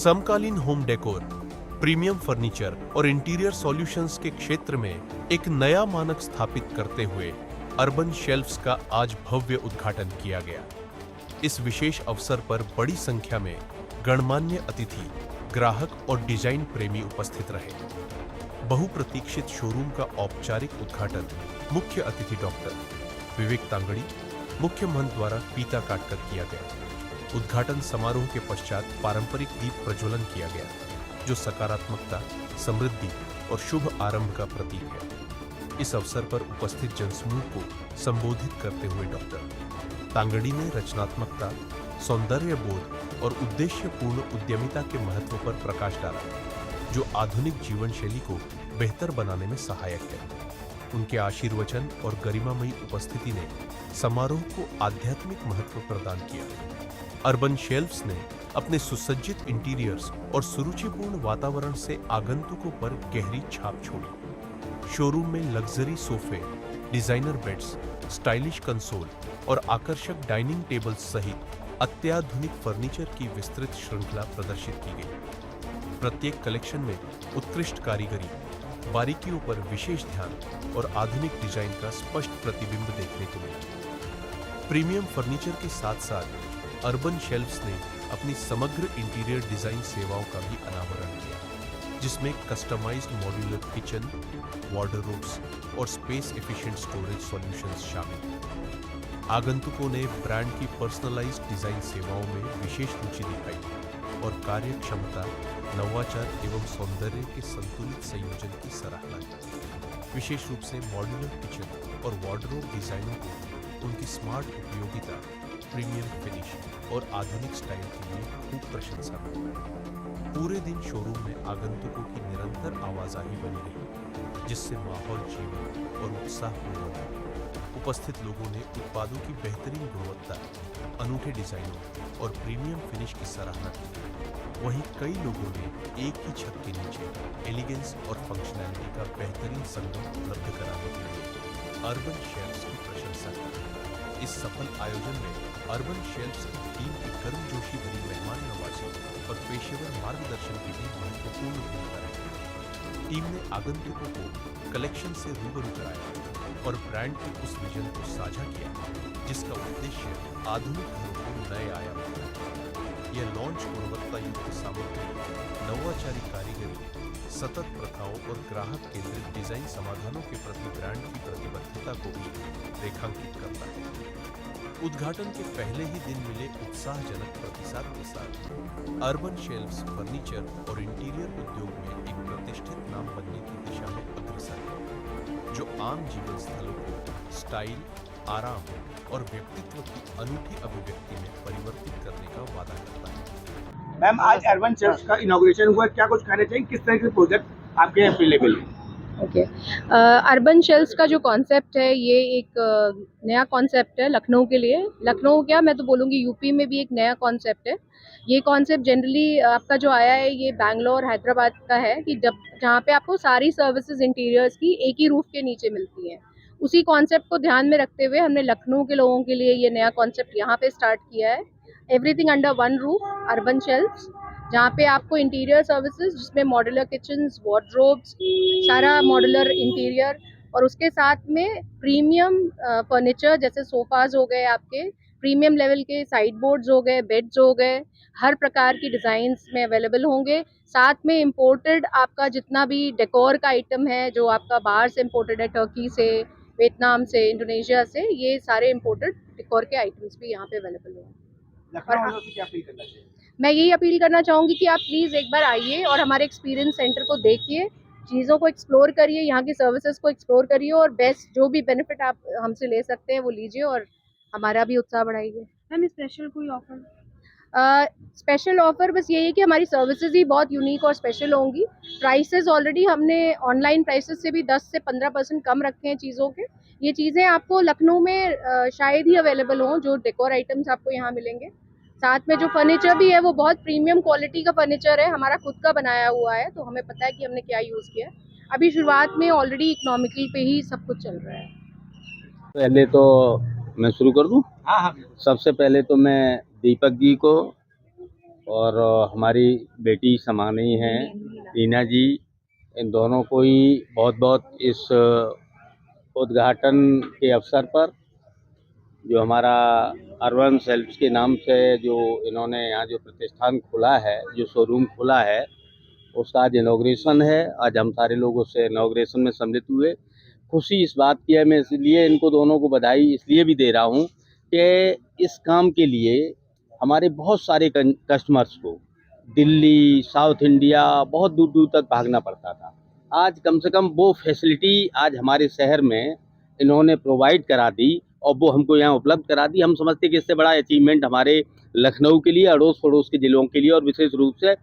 समकालीन home decor, premium furniture और interior solutions के क्षेत्र में एक नया मानक स्थापित करते हुए अर्बन शेल्फ्स का आज भव्य उद्घाटन किया गया। इस विशेष अवसर पर बड़ी संख्या में गणमान्य अतिथि, ग्राहक और डिजाइन प्रेमी उपस्थित रहे। बहुप्रतीक्षित शोरूम का औपचारिक उद्घाटन मुख्य अतिथि डॉक्टर विवेक तांगड़ी, मुख्य महंत द्वारा फीता काटकर किया गया। उद्घाटन समारोह के पश्चात पारंपरिक दीप प्रज्वलन किया गया, जो सकारात्मकता, समृद्धि और शुभ आरंभ का प्रतीक है। इस अवसर पर उपस्थित जनसमूह को संबोधित करते हुए डॉक्टर तांगड़ी ने रचनात्मकता, सौंदर्य बोध और उद्देश्यपूर्ण उद्यमिता के महत्व पर प्रकाश डाला, जो आधुनिक जीवन शैली को बेहतर बनाने में सहायक है। उनके आशीर्वचन और गरिमामयी उपस्थिति ने समारोह को आध्यात्मिक महत्व प्रदान किया। अर्बन शेल्फ्स ने अपने सुसज्जित इंटीरियर्स और सुरुचिपूर्ण वातावरण से आगंतुकों पर गहरी छाप छोड़ी। शोरूम में लग्जरी सोफे, डिजाइनर बेड्स, स्टाइलिश कंसोल और आकर्षक डाइनिंग टेबल्स सहित अत्याधुनिक फर्नीचर की विस्तृत श्रृंखला प्रदर्शित की गई। प्रत्येक कलेक्शन में उत्कृष्ट कारीगरी, बारीकियों पर विशेष ध्यान और आधुनिक डिजाइन का स्पष्ट प्रतिबिंब देखने को मिला। प्रीमियम फर्नीचर के साथ साथ अर्बन शेल्फ्स ने अपनी समग्र इंटीरियर डिजाइन सेवाओं का भी अनावरण किया, जिसमें कस्टमाइज्ड मॉड्यूलर किचन, वार्डरोब्स और स्पेस एफिशिएंट स्टोरेज सॉल्यूशंस शामिल हैं। आगंतुकों ने ब्रांड की पर्सनलाइज्ड डिजाइन सेवाओं में विशेष रुचि दिखाई और कार्यक्षमता, नवाचार एवं सौंदर्य के संतुलित संयोजन की सराहना की। विशेष रूप से मॉड्यूलर किचन और वार्डरोब डिजाइनों को उनकी स्मार्ट उपयोगिता, प्रीमियम फिनिश और आधुनिक स्टाइल के लिए खूब प्रशंसा मिली। पूरे दिन शोरूम में आगंतुकों की निरंतर आवाजाही बनी रही, जिससे माहौल जीवन और उत्साहपूर्ण रहा। उपस्थित लोगों ने उत्पादों की बेहतरीन गुणवत्ता, अनूठे डिजाइनों और प्रीमियम फिनिश की सराहना की। वहीं कई लोगों ने एक ही छत के नीचे एलिगेंस और फंक्शनैलिटी का बेहतरीन संगम उपलब्ध कराने के लिए अर्बन शेल्फ्स की प्रशंसा की। इस सफल आयोजन में अर्बन शेल्फ्स की टीम की गर्मजोशी भरी मेहमान नवाजी और पेशेवर मार्गदर्शन की भी महत्वपूर्ण भूमिका रही। टीम ने आगंतुकों को कलेक्शन से रूबरू कराया और ब्रांड के उस विजन को साझा किया, जिसका उद्देश्य आधुनिक घरों को नए आयाम देना है। यह लॉन्च गुणवत्ता युक्त सामग्री, नवाचारी कारीगरी, सतत प्रथाओं और ग्राहक केंद्रित डिजाइन समाधानों के प्रति ब्रांड की प्रतिबद्धता को भी रेखांकित करता है। उद्घाटन के पहले ही दिन मिले उत्साहजनक प्रतिसाद के साथ अर्बन शेल्फ्स फर्नीचर और इंटीरियर उद्योग में एक प्रतिष्ठित नाम बनने की दिशा में अग्रसर है, जो आम जीवन स्थलों को स्टाइल, आराम और व्यक्तित्व की अनूठी अभिव्यक्ति में परिवर्तित करने का वादा करता है। मैम, आज अर्बन शेल्फ्स का इनॉग्रेशन हुआ, क्या कुछ कहना चाहिए, किस तरह के प्रोजेक्ट आपके यहाँ अवेलेबल है? ओके, अर्बन शेल्फ्स का जो कॉन्सेप्ट है, ये एक नया कॉन्सेप्ट है लखनऊ के लिए। लखनऊ क्या, मैं तो बोलूँगी यूपी में भी एक नया कॉन्सेप्ट है। ये कॉन्सेप्ट जनरली आपका जो आया है, ये बैंगलोर, हैदराबाद का है कि जहाँ पे आपको सारी सर्विसेज इंटीरियर्स की एक ही रूफ के नीचे मिलती हैं। उसी कॉन्सेप्ट को ध्यान में रखते हुए हमने लखनऊ के लोगों के लिए ये नया कॉन्सेप्ट यहाँ पे स्टार्ट किया है। Everything under one roof, Urban Shelfs, जहाँ पे आपको इंटीरियर सर्विसेज, जिसमें मॉड्यूलर किचन्स, वार्डरोब्स, सारा मॉड्यूलर इंटीरियर, और उसके साथ में प्रीमियम फर्नीचर जैसे सोफाज हो गए, आपके प्रीमियम लेवल के साइड बोर्ड्स हो गए, बेड्स हो गए, हर प्रकार की डिज़ाइंस में अवेलेबल होंगे। साथ में इम्पोर्टेड आपका जितना भी डेकोर का आइटम है, जो आपका बाहर से इम्पोर्टेड है, टर्की से, वियतनाम से, इंडोनेशिया से, ये सारे इम्पोर्टेड डेकोर के आइटम्स भी यहाँ पे अवेलेबल हैं। लखनऊ से क्या अपील करना चाहिए? मैं यही अपील करना चाहूँगी कि आप प्लीज़ एक बार आइए और हमारे एक्सपीरियंस सेंटर को देखिए, चीज़ों को एक्सप्लोर करिए, यहाँ की सर्विसेज को एक्सप्लोर करिए और बेस्ट जो भी बेनिफिट आप हमसे ले सकते हैं वो लीजिए और हमारा भी उत्साह बढ़ाइए। मैम, स्पेशल कोई ऑफर? स्पेशल ऑफर बस यही है कि हमारी सर्विसेज ही बहुत यूनिक और स्पेशल होंगी। प्राइसेस ऑलरेडी हमने ऑनलाइन प्राइसेस से भी 10 से 15% कम रखे हैं चीज़ों के। ये चीज़ें आपको लखनऊ में शायद ही अवेलेबल हों, जो डेकोर आइटम्स आपको यहाँ मिलेंगे। साथ में जो फर्नीचर भी है वो बहुत प्रीमियम क्वालिटी का फर्नीचर है, हमारा खुद का बनाया हुआ है, तो हमें पता है कि हमने क्या यूज़ किया है। अभी शुरुआत में ऑलरेडी इकोनॉमिकल पे ही सब कुछ चल रहा है। पहले तो मैं शुरू कर दूं। हाँ हाँ, सबसे पहले तो मैं दीपक जी को और हमारी बेटी समानी हैं रीना जी, इन दोनों को ही बहुत बहुत इस उद्घाटन के अवसर पर, जो हमारा अर्बन सेल्फ्स के नाम से जो इन्होंने यहाँ जो प्रतिष्ठान खोला है, जो शोरूम खोला है, उसका आज इनॉग्रेशन है। आज हम सारे लोग उससे इनॉग्रेशन में सम्मिलित हुए। खुशी इस बात की है, मैं इसलिए इनको दोनों को बधाई इसलिए भी दे रहा हूँ कि इस काम के लिए हमारे बहुत सारे कस्टमर्स को दिल्ली, साउथ इंडिया, बहुत दूर दूर तक भागना पड़ता था। आज कम से कम वो फैसिलिटी आज हमारे शहर में इन्होंने प्रोवाइड करा दी और वो हमको यहाँ उपलब्ध करा दी। हम समझते कि इससे बड़ा अचीवमेंट हमारे लखनऊ के लिए, अड़ोस पड़ोस के ज़िलों के लिए और विशेष रूप से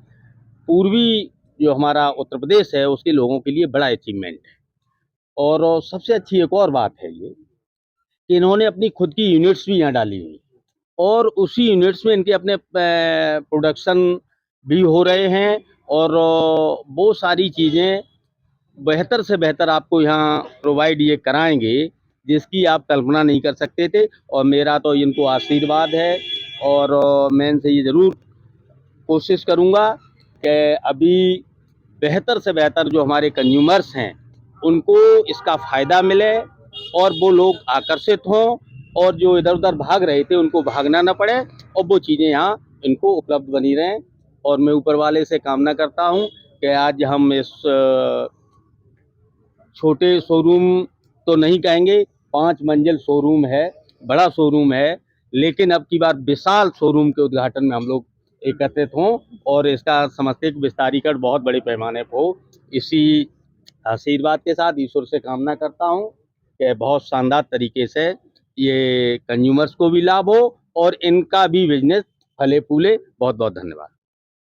पूर्वी जो हमारा उत्तर प्रदेश है उसके लोगों के लिए बड़ा अचीवमेंट है। और सबसे अच्छी एक और बात है ये कि इन्होंने अपनी खुद की यूनिट्स भी यहाँ डाली हुई और उसी यूनिट्स में इनके अपने प्रोडक्शन भी हो रहे हैं और वो सारी चीज़ें बेहतर से बेहतर आपको यहाँ प्रोवाइड ये कराएंगे जिसकी आप कल्पना नहीं कर सकते थे। और मेरा तो इनको आशीर्वाद है और मैं इनसे ये ज़रूर कोशिश करूँगा कि अभी बेहतर से बेहतर जो हमारे कंज्यूमर्स हैं उनको इसका फ़ायदा मिले और वो लोग आकर्षित हों और जो इधर उधर भाग रहे थे उनको भागना ना पड़े और वो चीज़ें यहाँ इनको उपलब्ध बनी रहें। और मैं ऊपर वाले से कामना करता हूँ कि आज हम इस छोटे शोरूम तो नहीं कहेंगे, 5 मंजिल शोरूम है, बड़ा शोरूम है, लेकिन अब की बार विशाल शोरूम के उद्घाटन में हम लोग एकत्रित हों और इसका समझते हैं कि विस्तारीकरण बहुत बड़े पैमाने पर हो। इसी आशीर्वाद के साथ ईश्वर से कामना करता हूँ कि बहुत शानदार तरीके से ये कंज्यूमर्स को भी लाभ हो और इनका भी बिजनेस फले फूले। बहुत बहुत धन्यवाद।